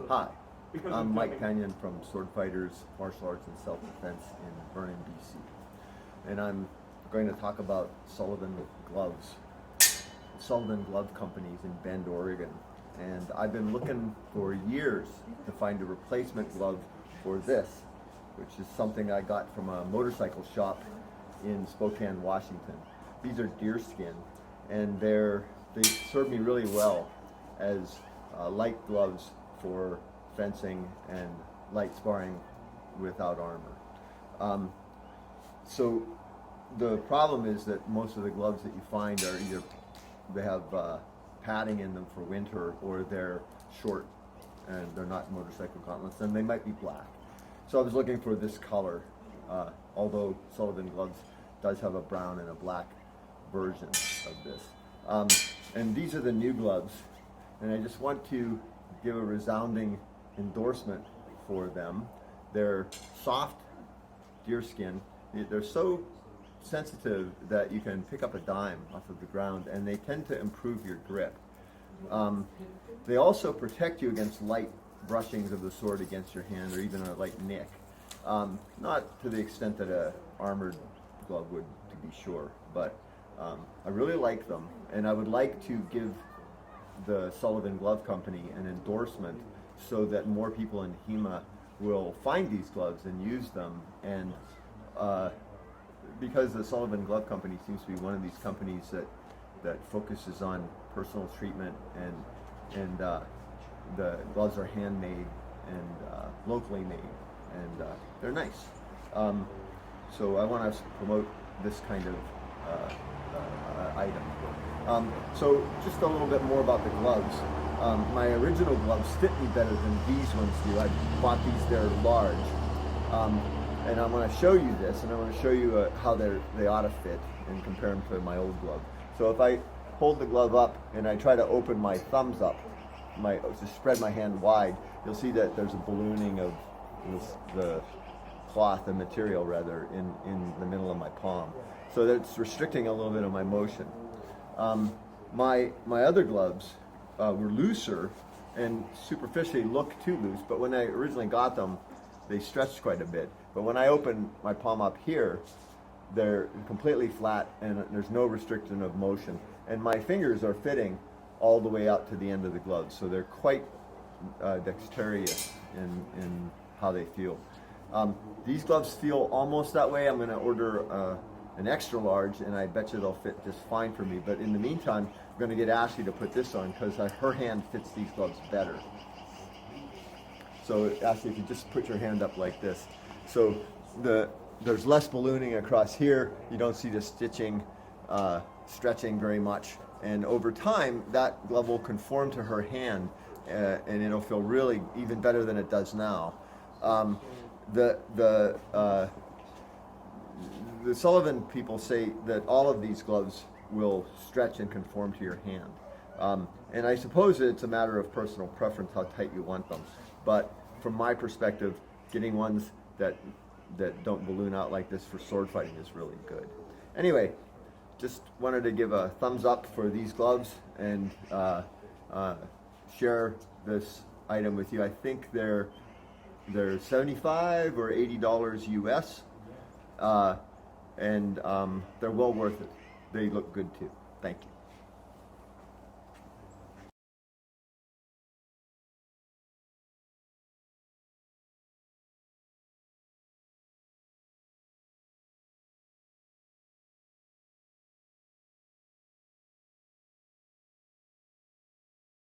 Hi, I'm Mike Kenyon from Sword Fighters, Martial Arts and Self-Defense in Vernon, BC. And I'm going to talk about Sullivan Gloves. Sullivan Glove Companies in Bend, Oregon. And I've been looking for years to find a replacement glove for this, which is something I got from a motorcycle shop in Spokane, Washington. These are deerskin, and they serve me really well as light gloves for fencing and light sparring without armor. So the problem is that most of the gloves that you find are either they have padding in them for winter, or they're short and they're not motorcycle gauntlets, and they might be black. So I was looking for this color, although Sullivan Gloves does have a brown and a black version of this. And these are the new gloves, and I just want to give a resounding endorsement for them. They're soft deerskin. They're so sensitive that you can pick up a dime off of the ground, and they tend to improve your grip. They also protect you against light brushings of the sword against your hand, or even a light nick. Not to the extent that an armored glove would, to be sure, but I really like them, and I would like to give the Sullivan Glove Company an endorsement so that more people in HEMA will find these gloves and use them. And because the Sullivan Glove Company seems to be one of these companies that focuses on personal treatment, and the gloves are handmade and locally made, and they're nice. So I want to promote this kind of item. So just a little bit more about the gloves. My original gloves fit me better than these ones do. I bought these, they're large. And I'm going to show you this, and I'm going to show you how they ought to fit and compare them to my old glove. So if I hold the glove up and I try to open my thumbs up, to spread my hand wide, you'll see that there's a ballooning of the cloth, the material rather, in the middle of my palm. So that's restricting a little bit of my motion. My other gloves were looser and superficially looked too loose, but when I originally got them, they stretched quite a bit. But when I open my palm up here, they're completely flat and there's no restriction of motion. And my fingers are fitting all the way out to the end of the gloves, so they're quite dexterous in how they feel. These gloves feel almost that way. I'm going to order an extra large, and I bet you they'll fit just fine for me. But in the meantime, I'm going to get Ashley to put this on because her hand fits these gloves better. So Ashley, if you just put your hand up like this. So there's less ballooning across here. You don't see the stitching, stretching very much. And over time, that glove will conform to her hand, and it'll feel really even better than it does now. The Sullivan people say that all of these gloves will stretch and conform to your hand. And I suppose it's a matter of personal preference how tight you want them. But from my perspective, getting ones that don't balloon out like this for sword fighting is really good. Anyway, just wanted to give a thumbs up for these gloves and share this item with you. I think they're $75 or $80 US, and they're well worth it. They look good too. Thank you.